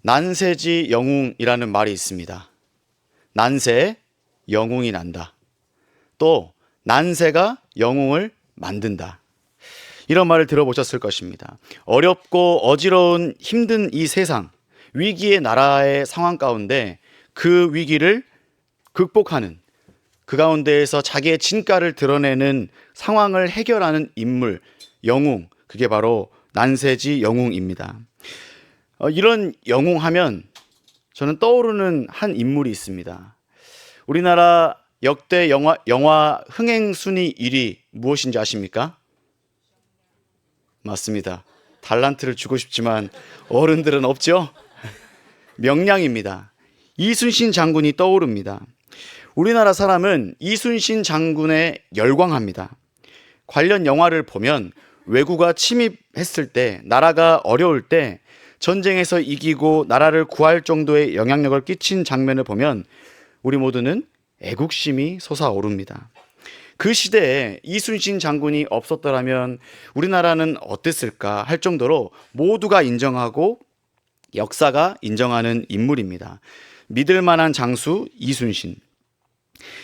난세지 영웅이라는 말이 있습니다. 난세, 영웅이 난다. 또 난세가 영웅을 만든다. 이런 말을 들어보셨을 것입니다. 어렵고 어지러운 힘든 이 세상, 위기의 나라의 상황 가운데 그 위기를 극복하는, 그 가운데에서 자기의 진가를 드러내는 상황을 해결하는 인물, 영웅, 그게 바로 난세지 영웅입니다. 이런 영웅하면 저는 떠오르는 한 인물이 있습니다. 우리나라 역대 영화 흥행 순위 1위 무엇인지 아십니까? 맞습니다. 달란트를 주고 싶지만 어른들은 없죠? 명량입니다. 이순신 장군이 떠오릅니다. 우리나라 사람은 이순신 장군에 열광합니다. 관련 영화를 보면 왜구가 침입했을 때, 나라가 어려울 때 전쟁에서 이기고 나라를 구할 정도의 영향력을 끼친 장면을 보면 우리 모두는 애국심이 솟아오릅니다. 그 시대에 이순신 장군이 없었더라면 우리나라는 어땠을까 할 정도로 모두가 인정하고 역사가 인정하는 인물입니다. 믿을 만한 장수 이순신.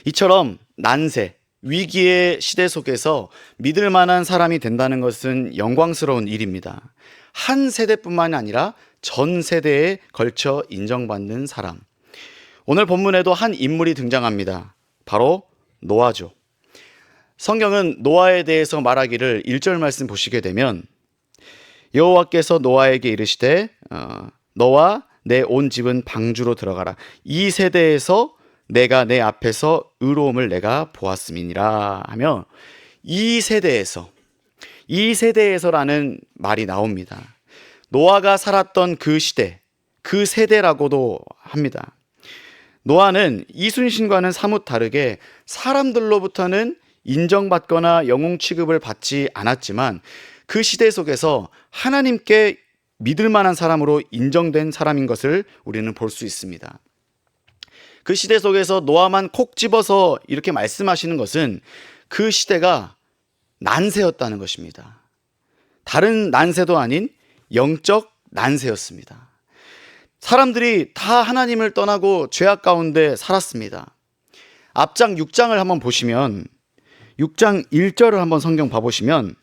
이처럼 난세, 위기의 시대 속에서 믿을 만한 사람이 된다는 것은 영광스러운 일입니다. 한 세대뿐만이 아니라 전 세대에 걸쳐 인정받는 사람. 오늘 본문에도 한 인물이 등장합니다. 바로 노아죠. 성경은 노아에 대해서 말하기를 1절 말씀 보시게 되면 여호와께서 노아에게 이르시되 너와 내 온 집은 방주로 들어가라. 이 세대에서 내가 내 앞에서 의로움을 내가 보았음이니라 하며 이 세대에서라는 말이 나옵니다. 노아가 살았던 그 시대, 그 세대라고도 합니다. 노아는 이순신과는 사뭇 다르게 사람들로부터는 인정받거나 영웅 취급을 받지 않았지만 그 시대 속에서 하나님께 믿을 만한 사람으로 인정된 사람인 것을 우리는 볼 수 있습니다. 그 시대 속에서 노아만 콕 집어서 이렇게 말씀하시는 것은 그 시대가 난세였다는 것입니다. 다른 난세도 아닌 영적 난세였습니다. 사람들이 다 하나님을 떠나고 죄악 가운데 살았습니다. 앞장 6장을 한번 보시면 6장 1절을 한번 성경 봐보시면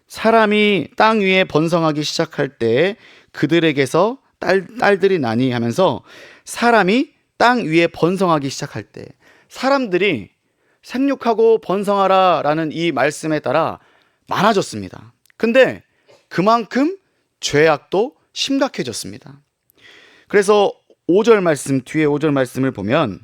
사람이 땅 위에 번성하기 시작할 때 그들에게서 딸들이 나니 하면서 사람이 땅 위에 번성하기 시작할 때 사람들이 생육하고 번성하라 라는 이 말씀에 따라 많아졌습니다. 근데 그만큼 죄악도 심각해졌습니다. 그래서 5절 말씀, 뒤에 5절 말씀을 보면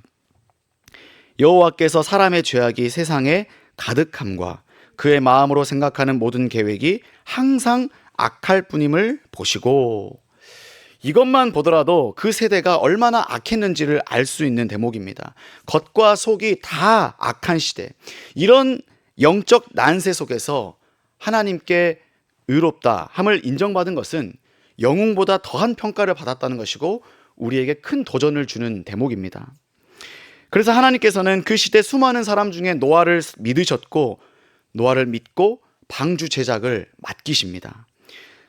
여호와께서 사람의 죄악이 세상에 가득함과 그의 마음으로 생각하는 모든 계획이 항상 악할 뿐임을 보시고, 이것만 보더라도 그 세대가 얼마나 악했는지를 알 수 있는 대목입니다. 겉과 속이 다 악한 시대, 이런 영적 난세 속에서 하나님께 의롭다 함을 인정받은 것은 영웅보다 더한 평가를 받았다는 것이고 우리에게 큰 도전을 주는 대목입니다. 그래서 하나님께서는 그 시대 수많은 사람 중에 노아를 믿으셨고 노아를 믿고 방주 제작을 맡기십니다.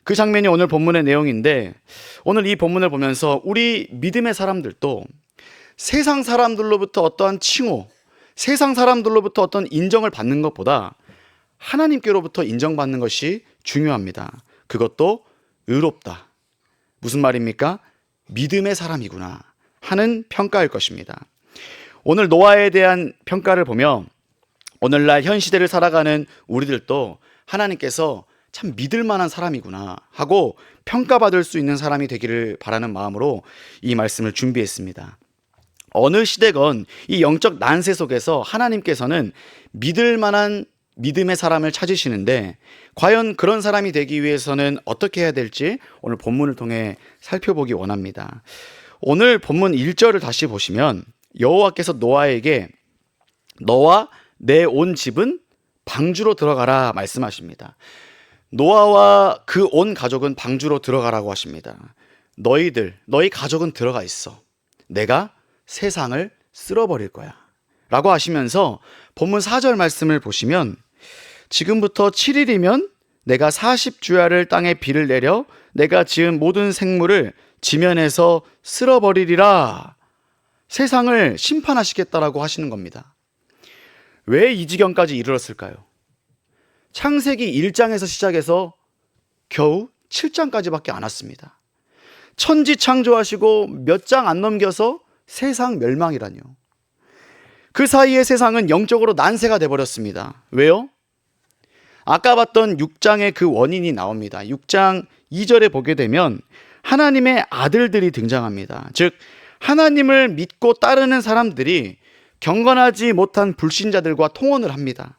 그 장면이 오늘 본문의 내용인데, 오늘 이 본문을 보면서 우리 믿음의 사람들도 세상 사람들로부터 어떠한 칭호, 세상 사람들로부터 어떤 인정을 받는 것보다 하나님께로부터 인정받는 것이 중요합니다. 그것도 의롭다. 무슨 말입니까? 믿음의 사람이구나 하는 평가일 것입니다. 오늘 노아에 대한 평가를 보면 오늘날 현 시대를 살아가는 우리들도 하나님께서 참 믿을 만한 사람이구나 하고 평가받을 수 있는 사람이 되기를 바라는 마음으로 이 말씀을 준비했습니다. 어느 시대건 이 영적 난세 속에서 하나님께서는 믿을 만한 믿음의 사람을 찾으시는데, 과연 그런 사람이 되기 위해서는 어떻게 해야 될지 오늘 본문을 통해 살펴보기 원합니다. 오늘 본문 1절을 다시 보시면 여호와께서 노아에게 너와 내 온 집은 방주로 들어가라 말씀하십니다. 노아와 그 온 가족은 방주로 들어가라고 하십니다. 너희 가족은 들어가 있어. 내가 세상을 쓸어버릴 거야 라고 하시면서 본문 4절 말씀을 보시면 지금부터 7일이면 내가 40주야를 땅에 비를 내려 내가 지은 모든 생물을 지면에서 쓸어버리리라. 세상을 심판하시겠다라고 하시는 겁니다. 왜 이 지경까지 이르렀을까요? 창세기 1장에서 시작해서 겨우 7장까지밖에 안 왔습니다. 천지 창조하시고 몇 장 안 넘겨서 세상 멸망이라뇨. 그 사이에 세상은 영적으로 난세가 돼버렸습니다. 왜요? 아까 봤던 6장의 그 원인이 나옵니다. 6장 2절에 보게 되면 하나님의 아들들이 등장합니다. 즉 하나님을 믿고 따르는 사람들이 경건하지 못한 불신자들과 통혼을 합니다.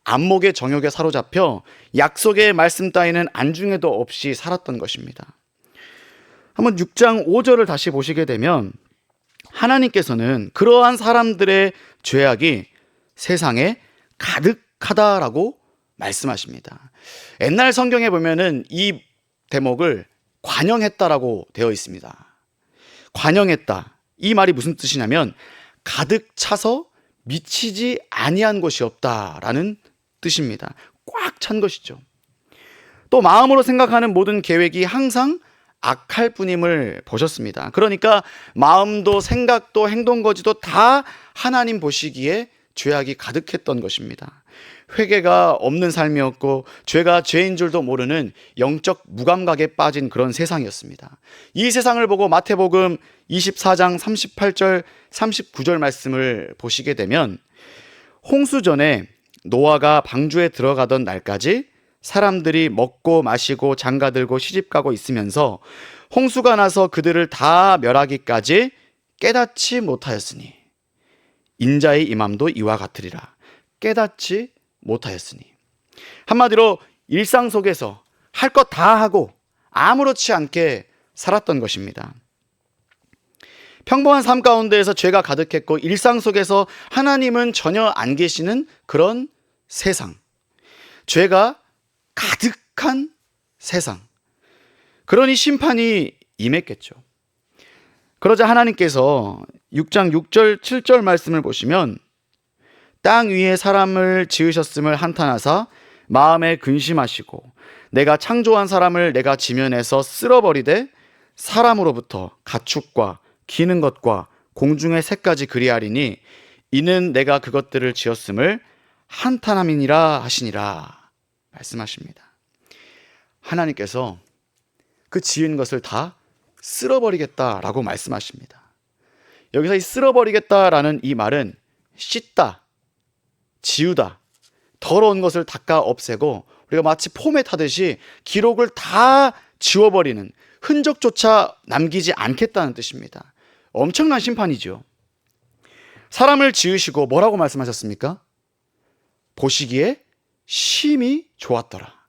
안목의 정욕에 사로잡혀 약속의 말씀 따위는 안중에도 없이 살았던 것입니다. 한번 6장 5절을 다시 보시게 되면 하나님께서는 그러한 사람들의 죄악이 세상에 가득하다라고 말씀하십니다. 옛날 성경에 보면은 이 대목을 관영했다라고 되어 있습니다. 관영했다. 이 말이 무슨 뜻이냐면 가득 차서 미치지 아니한 것이 없다라는 뜻입니다. 꽉 찬 것이죠. 또 마음으로 생각하는 모든 계획이 항상 악할 뿐임을 보셨습니다. 그러니까 마음도 생각도 행동거지도 다 하나님 보시기에 죄악이 가득했던 것입니다. 회개가 없는 삶이었고 죄가 죄인 줄도 모르는 영적 무감각에 빠진 그런 세상이었습니다. 이 세상을 보고 마태복음 24장 38절 39절 말씀을 보시게 되면 홍수 전에 노아가 방주에 들어가던 날까지 사람들이 먹고 마시고 장가들고 시집가고 있으면서 홍수가 나서 그들을 다 멸하기까지 깨닫지 못하였으니 인자의 임함도 이와 같으리라. 깨닫지 못하였으니. 한마디로 일상 속에서 할 것 다 하고 아무렇지 않게 살았던 것입니다. 평범한 삶 가운데에서 죄가 가득했고 일상 속에서 하나님은 전혀 안 계시는 그런 세상, 죄가 가득한 세상, 그러니 심판이 임했겠죠. 그러자 하나님께서 6장 6절 7절 말씀을 보시면 땅 위에 사람을 지으셨음을 한탄하사 마음에 근심하시고 내가 창조한 사람을 내가 지면에서 쓸어버리되 사람으로부터 가축과 기는 것과 공중의 새까지 그리하리니 이는 내가 그것들을 지었음을 한탄함이니라 하시니라 말씀하십니다. 하나님께서 그 지은 것을 다 쓸어버리겠다라고 말씀하십니다. 여기서 이 쓸어버리겠다라는 이 말은 씻다, 지우다, 더러운 것을 닦아 없애고 우리가 마치 포맷하듯이 기록을 다 지워버리는, 흔적조차 남기지 않겠다는 뜻입니다. 엄청난 심판이죠. 사람을 지으시고 뭐라고 말씀하셨습니까? 보시기에 심히 좋았더라.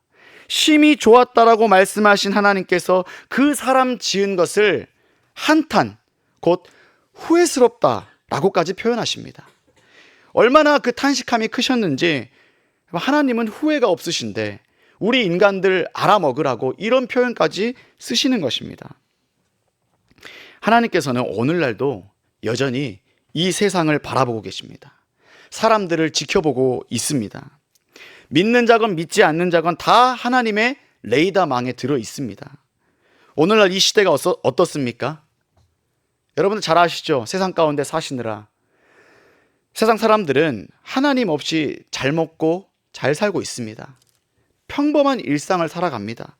심히 좋았다라고 말씀하신 하나님께서 그 사람 지은 것을 한탄, 곧 후회스럽다라고까지 표현하십니다. 얼마나 그 탄식함이 크셨는지 하나님은 후회가 없으신데 우리 인간들 알아먹으라고 이런 표현까지 쓰시는 것입니다. 하나님께서는 오늘날도 여전히 이 세상을 바라보고 계십니다. 사람들을 지켜보고 있습니다. 믿는 자건 믿지 않는 자건 다 하나님의 레이더망에 들어 있습니다. 오늘날 이 시대가 어떻습니까? 여러분들 잘 아시죠? 세상 가운데 사시느라 세상 사람들은 하나님 없이 잘 먹고 잘 살고 있습니다. 평범한 일상을 살아갑니다.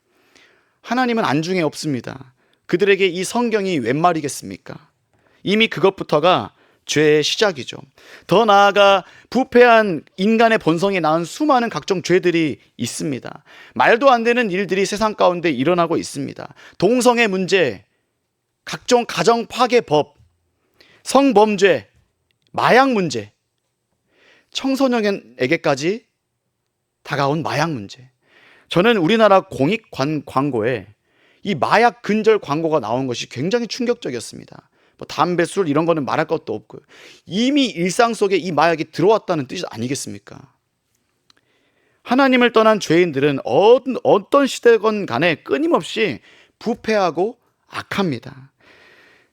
하나님은 안중에 없습니다. 그들에게 이 성경이 웬 말이겠습니까? 이미 그것부터가 죄의 시작이죠. 더 나아가 부패한 인간의 본성에 낳은 수많은 각종 죄들이 있습니다. 말도 안 되는 일들이 세상 가운데 일어나고 있습니다. 동성애 문제, 각종 가정 파괴법, 성범죄, 마약 문제, 청소년에게까지 다가온 마약 문제. 저는 우리나라 공익 광고에 이 마약 근절 광고가 나온 것이 굉장히 충격적이었습니다. 뭐 담배, 술 이런 거는 말할 것도 없고 이미 일상 속에 이 마약이 들어왔다는 뜻이 아니겠습니까? 하나님을 떠난 죄인들은 어떤 시대건 간에 끊임없이 부패하고 악합니다.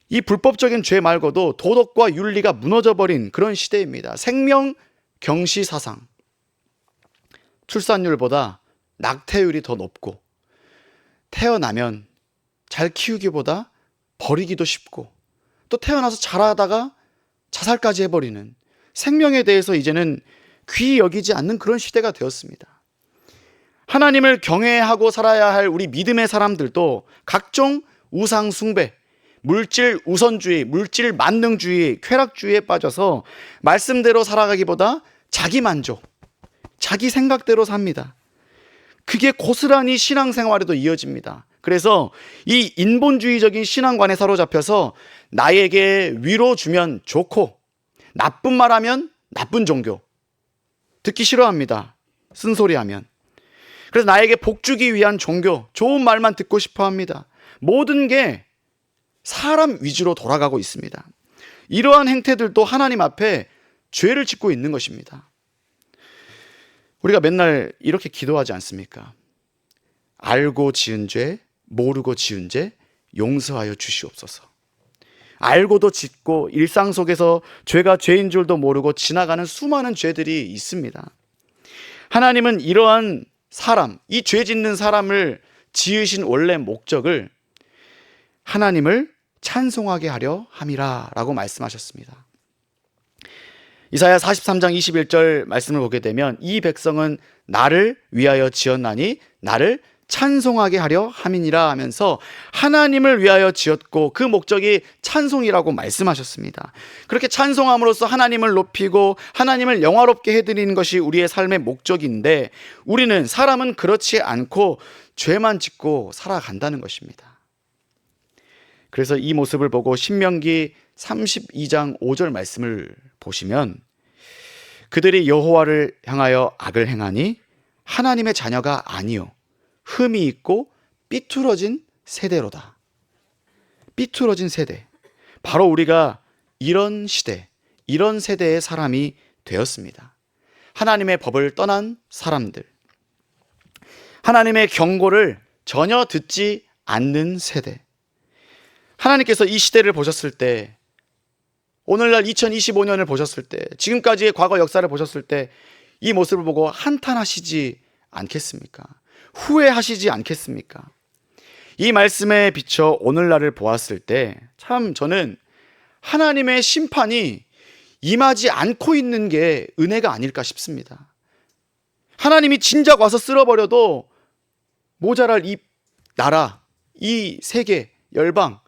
이 불법적인 죄 말고도 도덕과 윤리가 무너져버린 그런 시대입니다. 생명 경시 사상, 출산율보다 낙태율이 더 높고, 태어나면 잘 키우기보다 버리기도 쉽고, 또 태어나서 자라다가 자살까지 해버리는, 생명에 대해서 이제는 귀히 여기지 않는 그런 시대가 되었습니다. 하나님을 경외하고 살아야 할 우리 믿음의 사람들도 각종 우상 숭배, 물질 우선주의, 물질 만능주의, 쾌락주의에 빠져서 말씀대로 살아가기보다 자기 만족, 자기 생각대로 삽니다. 그게 고스란히 신앙생활에도 이어집니다. 그래서 이 인본주의적인 신앙관에 사로잡혀서 나에게 위로 주면 좋고 나쁜 말하면 나쁜 종교, 듣기 싫어합니다. 쓴소리하면. 그래서 나에게 복 주기 위한 종교, 좋은 말만 듣고 싶어 합니다. 모든 게 사람 위주로 돌아가고 있습니다. 이러한 행태들도 하나님 앞에 죄를 짓고 있는 것입니다. 우리가 맨날 이렇게 기도하지 않습니까? 알고 지은 죄, 모르고 지은 죄 용서하여 주시옵소서. 알고도 짓고 일상 속에서 죄가 죄인 줄도 모르고 지나가는 수많은 죄들이 있습니다. 하나님은 이러한 사람, 이 죄 짓는 사람을 지으신 원래 목적을 하나님을 찬송하게 하려 함이라 라고 말씀하셨습니다. 이사야 43장 21절 말씀을 보게 되면 이 백성은 나를 위하여 지었나니 나를 찬송하게 하려 함이니라 하면서 하나님을 위하여 지었고 그 목적이 찬송이라고 말씀하셨습니다. 그렇게 찬송함으로써 하나님을 높이고 하나님을 영화롭게 해드리는 것이 우리의 삶의 목적인데, 우리는 사람은 그렇지 않고 죄만 짓고 살아간다는 것입니다. 그래서 이 모습을 보고 신명기 32장 5절 말씀을 보시면, 그들이 여호와를 향하여 악을 행하니 하나님의 자녀가 아니요 흠이 있고 삐뚤어진 세대로다. 삐뚤어진 세대. 바로 우리가 이런 시대, 이런 세대의 사람이 되었습니다. 하나님의 법을 떠난 사람들, 하나님의 경고를 전혀 듣지 않는 세대. 하나님께서 이 시대를 보셨을 때, 오늘날 2025년을 보셨을 때, 지금까지의 과거 역사를 보셨을 때 이 모습을 보고 한탄하시지 않겠습니까? 후회하시지 않겠습니까? 이 말씀에 비춰 오늘날을 보았을 때 참 저는 하나님의 심판이 임하지 않고 있는 게 은혜가 아닐까 싶습니다. 하나님이 진작 와서 쓸어버려도 모자랄 이 나라, 이 세계, 열방,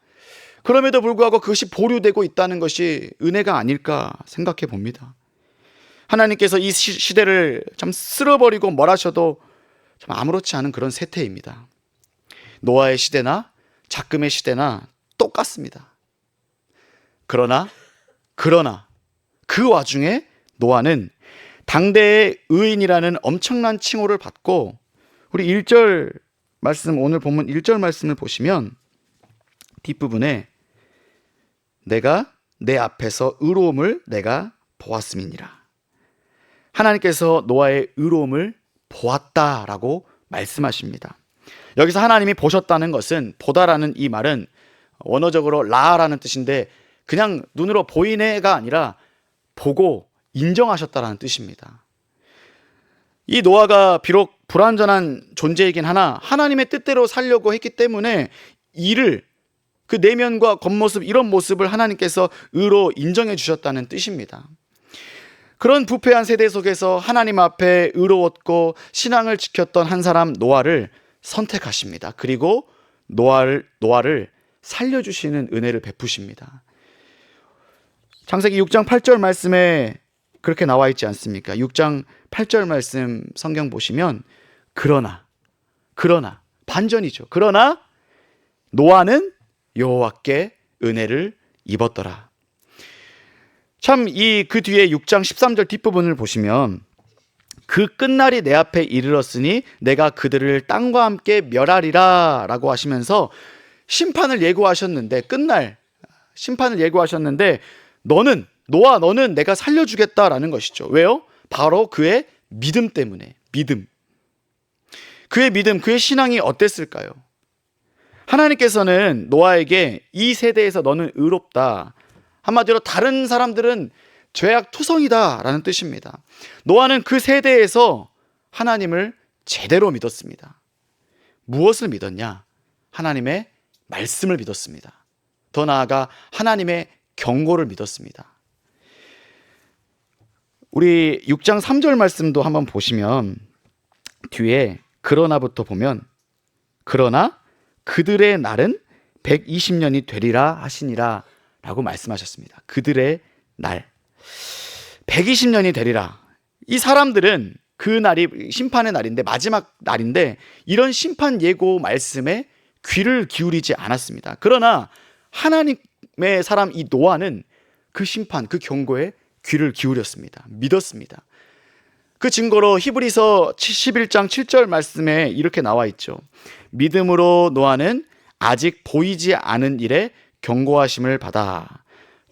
그럼에도 불구하고 그것이 보류되고 있다는 것이 은혜가 아닐까 생각해 봅니다. 하나님께서 이 시대를 참 쓸어버리고 멀하셔도 참 아무렇지 않은 그런 세태입니다. 노아의 시대나 작금의 시대나 똑같습니다. 그러나 그 와중에 노아는 당대의 의인이라는 엄청난 칭호를 받고, 우리 1절 말씀, 오늘 본문 1절 말씀을 보시면 뒷부분에 내가 내 앞에서 의로움을 내가 보았음이니라. 하나님께서 노아의 의로움을 보았다라고 말씀하십니다. 여기서 하나님이 보셨다는 것은, 보다라는 이 말은 원어적으로 라라는 뜻인데 그냥 눈으로 보이네가 아니라 보고 인정하셨다라는 뜻입니다. 이 노아가 비록 불완전한 존재이긴 하나 하나님의 뜻대로 살려고 했기 때문에 이를, 그 내면과 겉모습, 이런 모습을 하나님께서 의로 인정해 주셨다는 뜻입니다. 그런 부패한 세대 속에서 하나님 앞에 의로웠고 신앙을 지켰던 한 사람 노아를 선택하십니다. 그리고 노아를 살려주시는 은혜를 베푸십니다. 창세기 6장 8절 말씀에 그렇게 나와 있지 않습니까? 6장 8절 말씀 성경 보시면 그러나 반전이죠. 그러나 노아는 여호와께 은혜를 입었더라. 참 그 뒤에 6장 13절 뒷부분을 보시면 그 끝날이 내 앞에 이르렀으니 내가 그들을 땅과 함께 멸하리라 라고 하시면서 심판을 예고하셨는데, 끝날 심판을 예고하셨는데 노아 너는 내가 살려주겠다라는 것이죠. 왜요? 바로 그의 믿음 때문에. 그의 믿음, 그의 신앙이 어땠을까요? 하나님께서는 노아에게 이 세대에서 너는 의롭다, 한마디로 다른 사람들은 죄악 투성이다 라는 뜻입니다. 노아는 그 세대에서 하나님을 제대로 믿었습니다. 무엇을 믿었냐? 하나님의 말씀을 믿었습니다. 더 나아가 하나님의 경고를 믿었습니다. 우리 6장 3절 말씀도 한번 보시면 뒤에 그러나부터 보면 그러나 그들의 날은 120년이 되리라 하시니라 라고 말씀하셨습니다. 그들의 날 120년이 되리라. 이 사람들은 그 날이 심판의 날인데, 마지막 날인데, 이런 심판 예고 말씀에 귀를 기울이지 않았습니다. 그러나 하나님의 사람 이 노아는 그 심판, 그 경고에 귀를 기울였습니다. 믿었습니다. 그 증거로 히브리서 11장 7절 말씀에 이렇게 나와 있죠. 믿음으로 노아는 아직 보이지 않은 일에 경고하심을 받아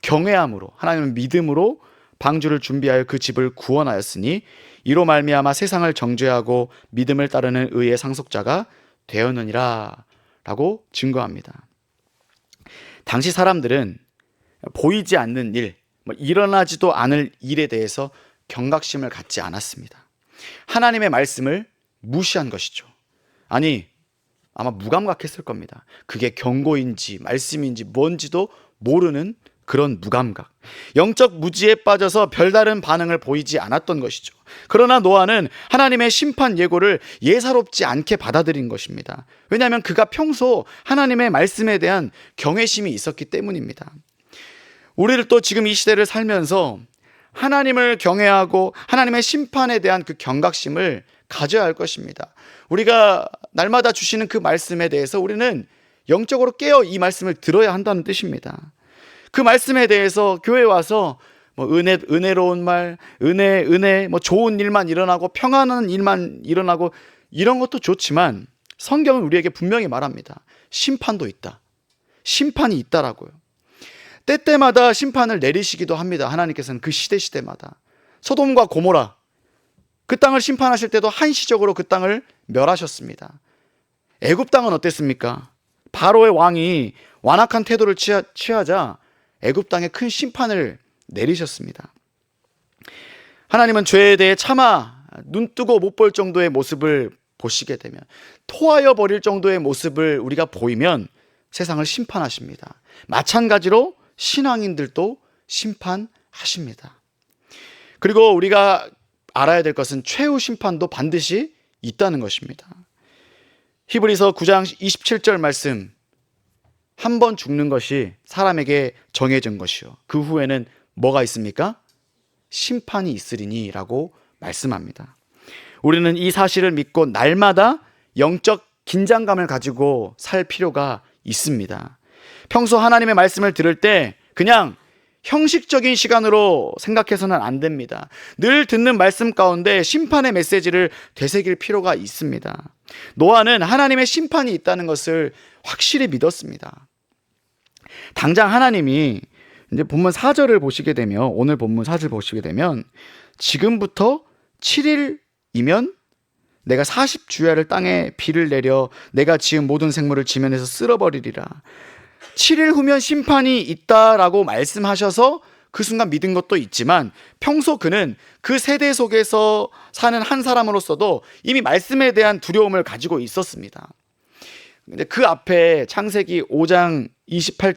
경외함으로, 하나님은 믿음으로 방주를 준비하여 그 집을 구원하였으니 이로 말미암아 세상을 정죄하고 믿음을 따르는 의의 상속자가 되었느니라 라고 증거합니다. 당시 사람들은 보이지 않는 일, 일어나지도 않을 일에 대해서 경각심을 갖지 않았습니다. 하나님의 말씀을 무시한 것이죠. 아니, 아마 무감각했을 겁니다. 그게 경고인지 말씀인지 뭔지도 모르는 그런 무감각, 영적 무지에 빠져서 별다른 반응을 보이지 않았던 것이죠. 그러나 노아는 하나님의 심판 예고를 예사롭지 않게 받아들인 것입니다. 왜냐하면 그가 평소 하나님의 말씀에 대한 경외심이 있었기 때문입니다. 우리를 또 지금 이 시대를 살면서 하나님을 경외하고 하나님의 심판에 대한 그 경각심을 가져야 할 것입니다. 우리가 날마다 주시는 그 말씀에 대해서 우리는 영적으로 깨어 이 말씀을 들어야 한다는 뜻입니다. 그 말씀에 대해서 교회에 와서 은혜로운 말, 은혜, 좋은 일만 일어나고 평안한 일만 일어나고 이런 것도 좋지만 성경은 우리에게 분명히 말합니다. 심판도 있다. 심판이 있다라고요. 때때마다 심판을 내리시기도 합니다. 하나님께서는 그 시대마다. 소돔과 고모라, 그 땅을 심판하실 때도 한시적으로 그 땅을 멸하셨습니다. 애굽 땅은 어땠습니까? 바로의 왕이 완악한 태도를 취하자 애굽 땅에 큰 심판을 내리셨습니다. 하나님은 죄에 대해 차마 눈 뜨고 못 볼 정도의 모습을 보시게 되면, 토하여 버릴 정도의 모습을 우리가 보이면 세상을 심판하십니다. 마찬가지로 신앙인들도 심판하십니다. 그리고 우리가 알아야 될 것은 최후 심판도 반드시 있다는 것입니다. 히브리서 9장 27절 말씀, 한 번 죽는 것이 사람에게 정해진 것이요 그 후에는 뭐가 있습니까? 심판이 있으리니 라고 말씀합니다. 우리는 이 사실을 믿고 날마다 영적 긴장감을 가지고 살 필요가 있습니다. 평소 하나님의 말씀을 들을 때 그냥 형식적인 시간으로 생각해서는 안 됩니다. 늘 듣는 말씀 가운데 심판의 메시지를 되새길 필요가 있습니다. 노아는 하나님의 심판이 있다는 것을 확실히 믿었습니다. 당장 하나님이 이제 본문 4절을 보시게 되면, 오늘 본문 4절 보시게 되면, 지금부터 7일이면 내가 40주야를 땅에 비를 내려 내가 지은 모든 생물을 지면에서 쓸어버리리라. 7일 후면 심판이 있다라고 말씀하셔서 그 순간 믿은 것도 있지만, 평소 그는 그 세대 속에서 사는 한 사람으로서도 이미 말씀에 대한 두려움을 가지고 있었습니다. 근데 그 앞에 창세기 5장 28절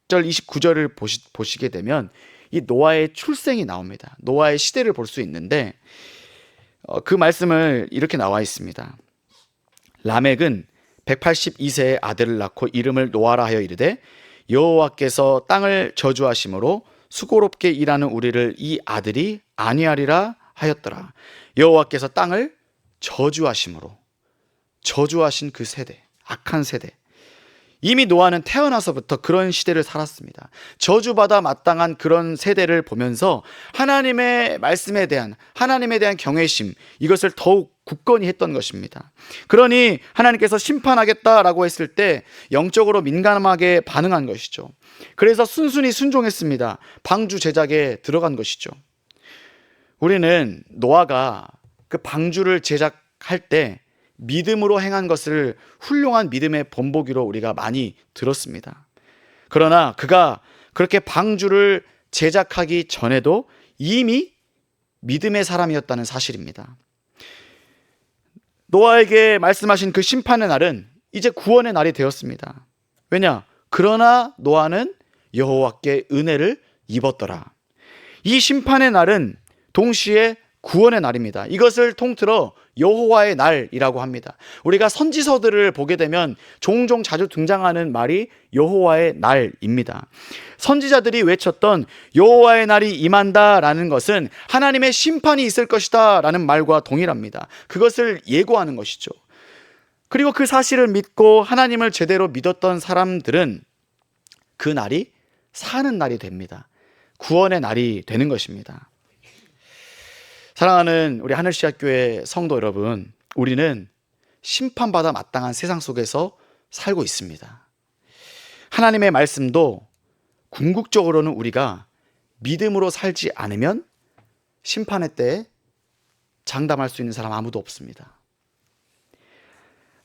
29절을 보시게 되면 이 노아의 출생이 나옵니다. 노아의 시대를 볼 수 있는데 그 말씀을 이렇게 나와 있습니다. 라멕은 182세의 아들을 낳고 이름을 노아라 하여 이르되 여호와께서 땅을 저주하심으로 수고롭게 일하는 우리를 이 아들이 안위하리라 하였더라. 여호와께서 땅을 저주하심으로, 저주하신 그 세대, 악한 세대. 이미 노아는 태어나서부터 그런 시대를 살았습니다. 저주받아 마땅한 그런 세대를 보면서 하나님의 말씀에 대한, 하나님에 대한 경외심, 이것을 더욱 굳건히 했던 것입니다. 그러니 하나님께서 심판하겠다라고 했을 때 영적으로 민감하게 반응한 것이죠. 그래서 순순히 순종했습니다. 방주 제작에 들어간 것이죠. 우리는 노아가 그 방주를 제작할 때 믿음으로 행한 것을 훌륭한 믿음의 본보기로 우리가 많이 들었습니다. 그러나 그가 그렇게 방주를 제작하기 전에도 이미 믿음의 사람이었다는 사실입니다. 노아에게 말씀하신 그 심판의 날은 이제 구원의 날이 되었습니다. 왜냐? 그러나 노아는 여호와께 은혜를 입었더라. 이 심판의 날은 동시에 구원의 날입니다. 이것을 통틀어 여호와의 날이라고 합니다. 우리가 선지서들을 보게 되면 종종 자주 등장하는 말이 여호와의 날입니다. 선지자들이 외쳤던 여호와의 날이 임한다라는 것은 하나님의 심판이 있을 것이다 라는 말과 동일합니다. 그것을 예고하는 것이죠. 그리고 그 사실을 믿고 하나님을 제대로 믿었던 사람들은 그 날이 사는 날이 됩니다. 구원의 날이 되는 것입니다. 사랑하는 우리 하늘시학교의 성도 여러분, 우리는 심판받아 마땅한 세상 속에서 살고 있습니다. 하나님의 말씀도 궁극적으로는 우리가 믿음으로 살지 않으면 심판의 때에 장담할 수 있는 사람 아무도 없습니다.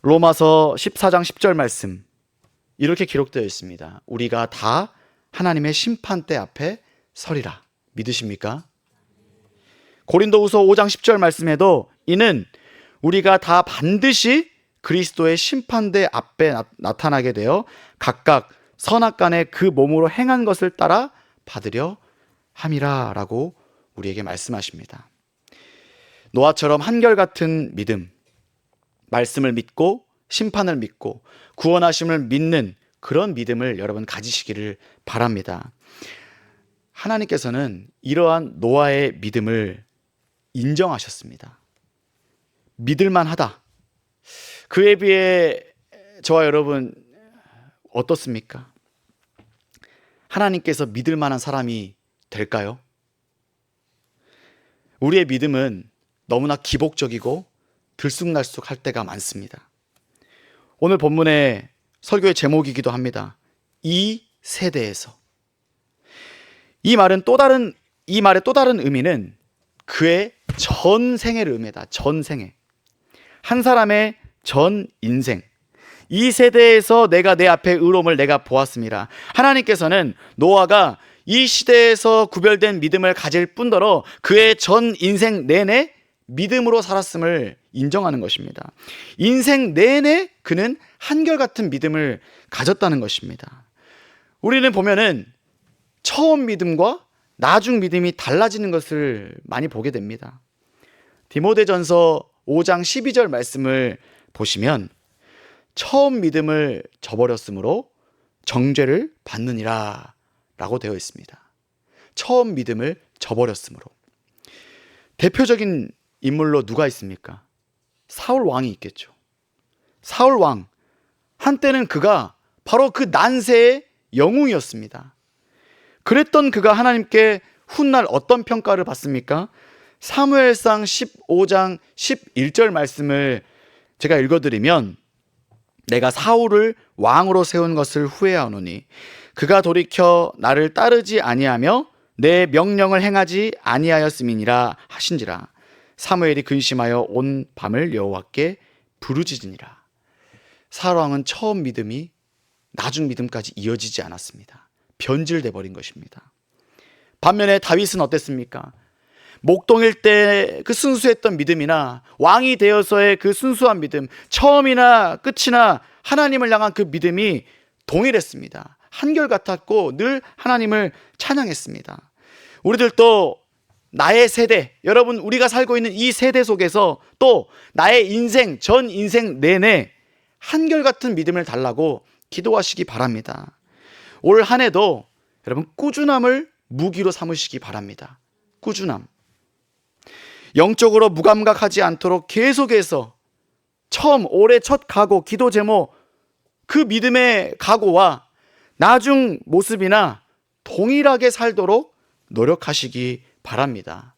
로마서 14장 10절 말씀 이렇게 기록되어 있습니다. 우리가 다 하나님의 심판대 앞에 서리라. 믿으십니까? 고린도후서 5장 10절 말씀에도 이는 우리가 다 반드시 그리스도의 심판대 앞에 나타나게 되어 각각 선악간에 그 몸으로 행한 것을 따라 받으려 함이라 라고 우리에게 말씀하십니다. 노아처럼 한결같은 믿음, 말씀을 믿고 심판을 믿고 구원하심을 믿는 그런 믿음을 여러분 가지시기를 바랍니다. 하나님께서는 이러한 노아의 믿음을 인정하셨습니다. 믿을만 하다. 그에 비해 저와 여러분 어떻습니까? 하나님께서 믿을 만한 사람이 될까요? 우리의 믿음은 너무나 기복적이고 들쑥날쑥할 때가 많습니다. 오늘 본문의 설교의 제목이기도 합니다. 이 세대에서. 이 말의 또 다른 의미는 그의 전생애를 의미하다. 전생애. 한 사람의 전 인생. 이 세대에서 내가 내 앞에 의로움을 내가 보았습니다. 하나님께서는 노아가 이 시대에서 구별된 믿음을 가질 뿐더러 그의 전 인생 내내 믿음으로 살았음을 인정하는 것입니다. 인생 내내 그는 한결같은 믿음을 가졌다는 것입니다. 우리는 보면은 처음 믿음과 나중 믿음이 달라지는 것을 많이 보게 됩니다. 디모데전서 5장 12절 말씀을 보시면 처음 믿음을 저버렸으므로 정죄를 받느니라 라고 되어 있습니다. 처음 믿음을 저버렸으므로. 대표적인 인물로 누가 있습니까? 사울 왕이 있겠죠. 사울 왕, 한때는 그가 바로 그 난세의 영웅이었습니다. 그랬던 그가 하나님께 훗날 어떤 평가를 받습니까? 사무엘상 15장 11절 말씀을 제가 읽어드리면 내가 사울을 왕으로 세운 것을 후회하노니 그가 돌이켜 나를 따르지 아니하며 내 명령을 행하지 아니하였음이니라 하신지라. 사무엘이 근심하여 온 밤을 여호와께 부르짖으니라. 사울 왕은 처음 믿음이 나중 믿음까지 이어지지 않았습니다. 변질돼 버린 것입니다. 반면에 다윗은 어땠습니까? 목동일 때 그 순수했던 믿음이나 왕이 되어서의 그 순수한 믿음, 처음이나 끝이나 하나님을 향한 그 믿음이 동일했습니다. 한결같았고 늘 하나님을 찬양했습니다. 우리들도 나의 세대, 여러분 우리가 살고 있는 이 세대 속에서 또 나의 인생, 전 인생 내내 한결같은 믿음을 달라고 기도하시기 바랍니다. 올 한 해도 여러분 꾸준함을 무기로 삼으시기 바랍니다. 꾸준함. 영적으로 무감각하지 않도록 계속해서 올해 첫 각오, 기도 제목, 그 믿음의 각오와 나중 모습이나 동일하게 살도록 노력하시기 바랍니다.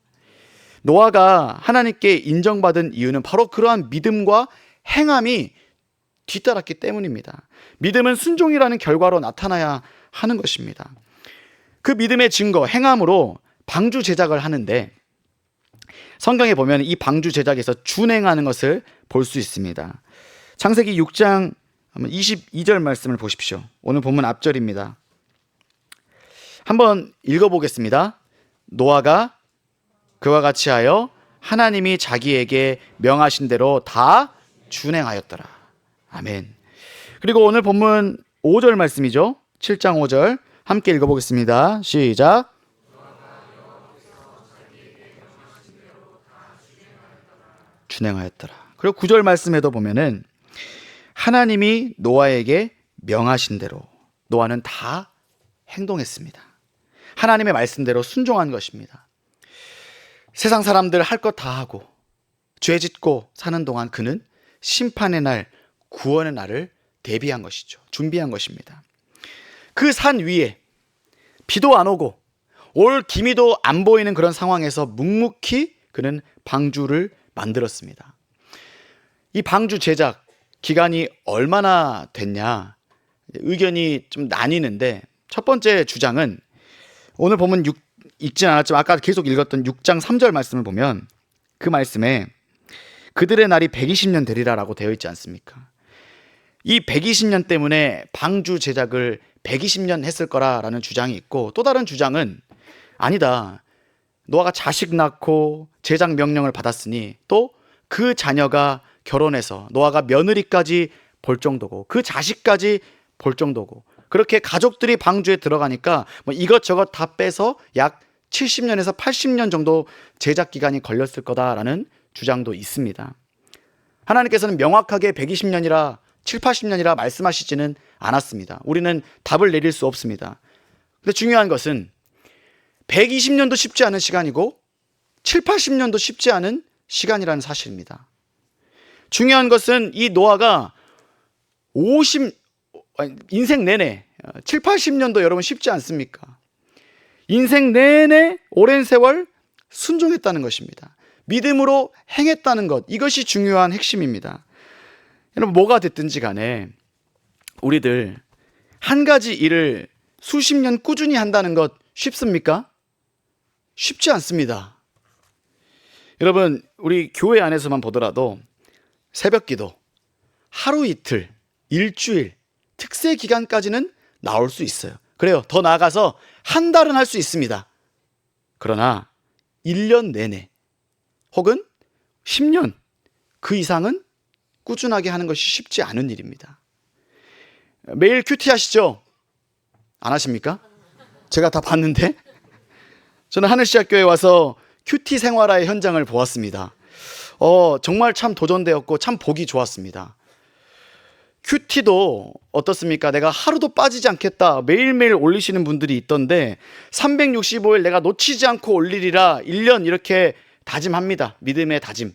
노아가 하나님께 인정받은 이유는 바로 그러한 믿음과 행함이 뒤따랐기 때문입니다. 믿음은 순종이라는 결과로 나타나야 하는 것입니다. 그 믿음의 증거, 행함으로 방주 제작을 하는데 성경에 보면 이 방주 제작에서 준행하는 것을 볼 수 있습니다. 창세기 6장 22절 말씀을 보십시오. 오늘 본문 앞절입니다. 한번 읽어보겠습니다. 노아가 그와 같이 하여 하나님이 자기에게 명하신 대로 다 준행하였더라. 아멘. 그리고 오늘 본문 5절 말씀이죠. 7장 5절 함께 읽어보겠습니다. 시작. 준행하였더라. 그리고 9절 말씀에도 보면은 하나님이 노아에게 명하신 대로 노아는 다 행동했습니다. 하나님의 말씀대로 순종한 것입니다. 세상 사람들 할 것 다 하고 죄 짓고 사는 동안 그는 심판의 날, 구원의 날을 대비한 것이죠. 준비한 것입니다. 그 산 위에 비도 안 오고 올 기미도 안 보이는 그런 상황에서 묵묵히 그는 방주를 만들었습니다. 이 방주 제작 기간이 얼마나 됐냐 의견이 좀 나뉘는데, 첫 번째 주장은 오늘 보면 읽진 않았지만 아까 계속 읽었던 6장 3절 말씀을 보면 그 말씀에 그들의 날이 120년 되리라라고 되어 있지 않습니까? 이 120년 때문에 방주 제작을 120년 했을 거라라는 주장이 있고, 또 다른 주장은 아니다, 노아가 자식 낳고 제작 명령을 받았으니 또 그 자녀가 결혼해서 노아가 며느리까지 볼 정도고 그 자식까지 볼 정도고 그렇게 가족들이 방주에 들어가니까 뭐 이것저것 다 빼서 약 70년에서 80년 정도 제작 기간이 걸렸을 거다라는 주장도 있습니다. 하나님께서는 명확하게 120년이라 7, 80년이라 말씀하시지는 않았습니다. 우리는 답을 내릴 수 없습니다. 근데 중요한 것은 120년도 쉽지 않은 시간이고 7, 80년도 쉽지 않은 시간이라는 사실입니다. 중요한 것은 이 노아가 인생 내내 7, 80년도 여러분 쉽지 않습니까? 인생 내내 오랜 세월 순종했다는 것입니다. 믿음으로 행했다는 것, 이것이 중요한 핵심입니다. 여러분, 뭐가 됐든지 간에 우리들 한 가지 일을 수십 년 꾸준히 한다는 것 쉽습니까? 쉽지 않습니다. 여러분, 우리 교회 안에서만 보더라도 새벽 기도 하루 이틀, 일주일, 특세 기간까지는 나올 수 있어요. 그래요. 더 나아가서 한 달은 할 수 있습니다. 그러나 1년 내내 혹은 10년 그 이상은 꾸준하게 하는 것이 쉽지 않은 일입니다. 매일 큐티 하시죠? 안 하십니까? 제가 다 봤는데 저는 하늘시학교에 와서 큐티 생활화의 현장을 보았습니다. 정말 참 도전되었고 참 보기 좋았습니다. 큐티도 어떻습니까? 내가 하루도 빠지지 않겠다 매일매일 올리시는 분들이 있던데 365일 내가 놓치지 않고 올리리라 1년 이렇게 다짐합니다. 믿음의 다짐.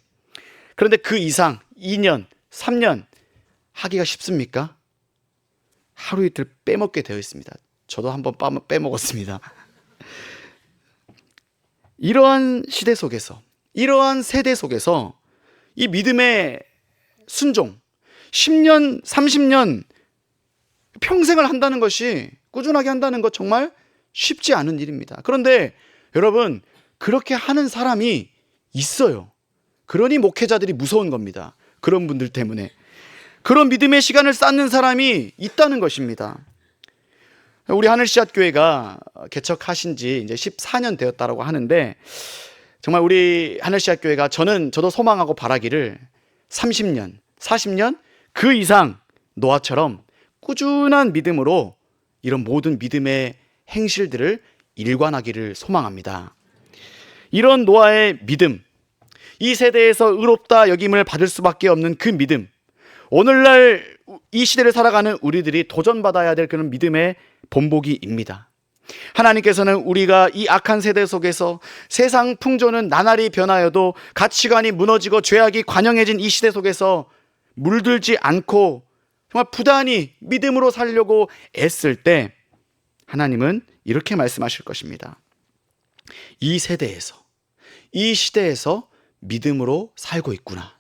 그런데 그 이상 2년, 3년 하기가 쉽습니까? 하루 이틀 빼먹게 되어 있습니다. 저도 한번 빼먹었습니다. 이러한 시대 속에서, 이러한 세대 속에서 이 믿음의 순종, 10년, 30년 평생을 한다는 것이, 꾸준하게 한다는 것 정말 쉽지 않은 일입니다. 그런데 여러분, 그렇게 하는 사람이 있어요. 그러니 목회자들이 무서운 겁니다. 그런 분들 때문에. 그런 믿음의 시간을 쌓는 사람이 있다는 것입니다. 우리 하늘씨앗교회가 개척하신 지 이제 14년 되었다라고 하는데, 정말 우리 하늘씨앗교회가 저도 소망하고 바라기를 30년, 40년 그 이상 노아처럼 꾸준한 믿음으로 이런 모든 믿음의 행실들을 일관하기를 소망합니다. 이런 노아의 믿음, 이 세대에서 의롭다 여김을 받을 수밖에 없는 그 믿음, 오늘날 이 시대를 살아가는 우리들이 도전받아야 될 그런 믿음의 본보기입니다. 하나님께서는 우리가 이 악한 세대 속에서 세상 풍조는 나날이 변하여도 가치관이 무너지고 죄악이 관영해진 이 시대 속에서 물들지 않고 정말 부단히 믿음으로 살려고 애쓸 때 하나님은 이렇게 말씀하실 것입니다. 이 세대에서, 이 시대에서 믿음으로 살고 있구나,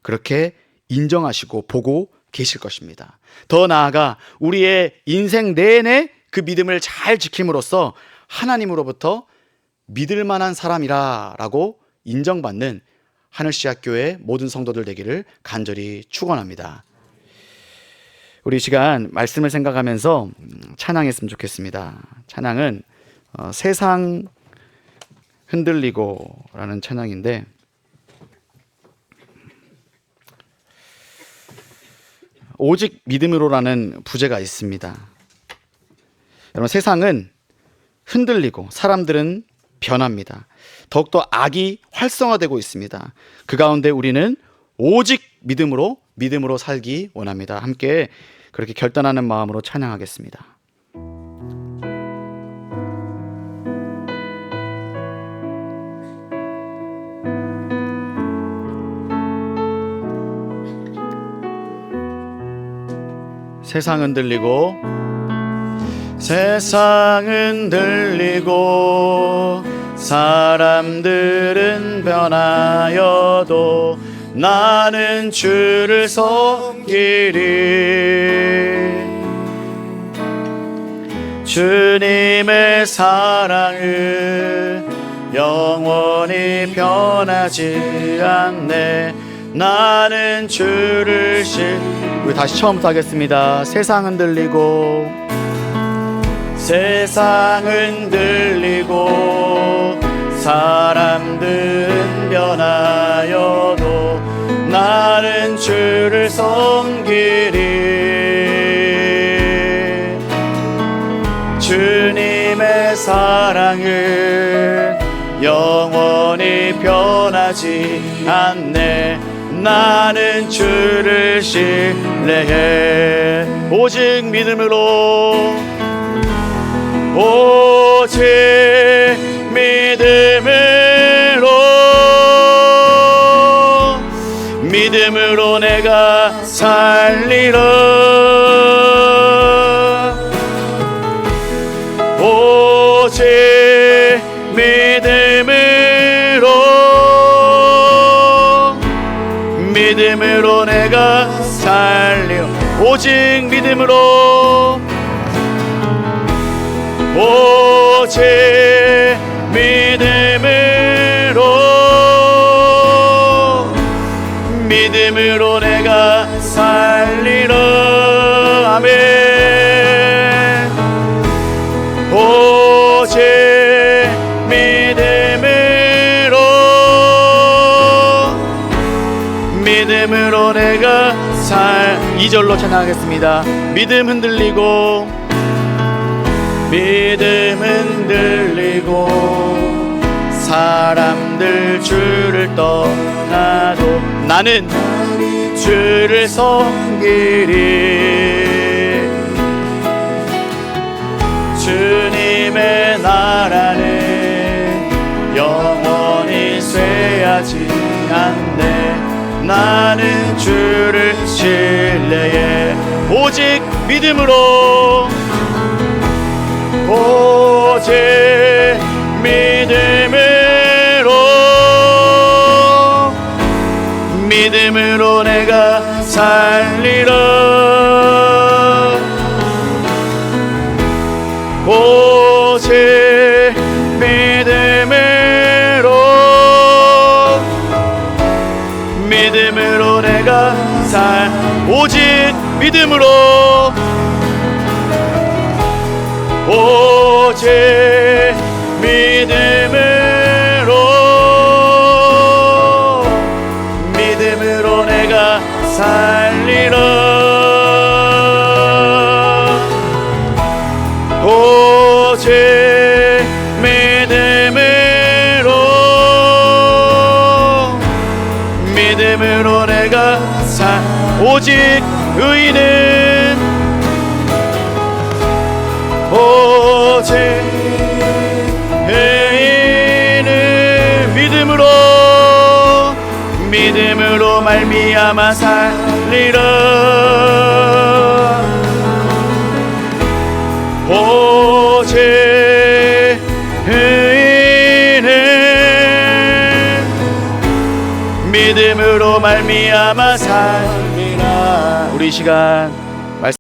그렇게 인정하시고 보고 계실 것입니다. 더 나아가 우리의 인생 내내 그 믿음을 잘 지킴으로써 하나님으로부터 믿을 만한 사람이라고 인정받는 하늘씨앗교회 모든 성도들 되기를 간절히 축원합니다. 우리 시간 말씀을 생각하면서 찬양했으면 좋겠습니다. 찬양은 세상 흔들리고 라는 찬양인데, 오직 믿음으로라는 부제가 있습니다. 여러분, 세상은 흔들리고 사람들은 변합니다. 더욱더 악이 활성화되고 있습니다. 그 가운데 우리는 오직 믿음으로 살기 원합니다. 함께 그렇게 결단하는 마음으로 찬양하겠습니다. 세상은 들리고 사람들은 변하여도 나는 주를 섬기리. 주님의 사랑은 영원히 변하지 않네. 나는 주를 우리 다시 처음부터 하겠습니다. 세상은 들리고 사람들은 변하여도 나는 주를 섬기리. 주님의 사랑은 영원히 변하지 않네. 나는 주를 신뢰해. 오직 믿음으로 내가 살리라. 오직 믿음으로 내가 살리라. 오직 믿음으로 내가 살리라. 아멘. 오직 믿음으로 내가 2절로 찬양하겠습니다. 믿음 흔들리고 사람들 주를 떠나도 나는 주를 섬기리. 주님의 나라는 영원히 쇠하지 않네. 나는 주를 신뢰해. 오직 믿음으로 내가 살리라. 오직 믿음으로 내가 오직 믿음으로 오직 믿음으로 내가 살리라. 오직 믿음으로 내가 오직 의인은 믿음으로 말미암아 살리라. 오직 의인은 믿음으로 말미암아 살리라. 우리 이 시간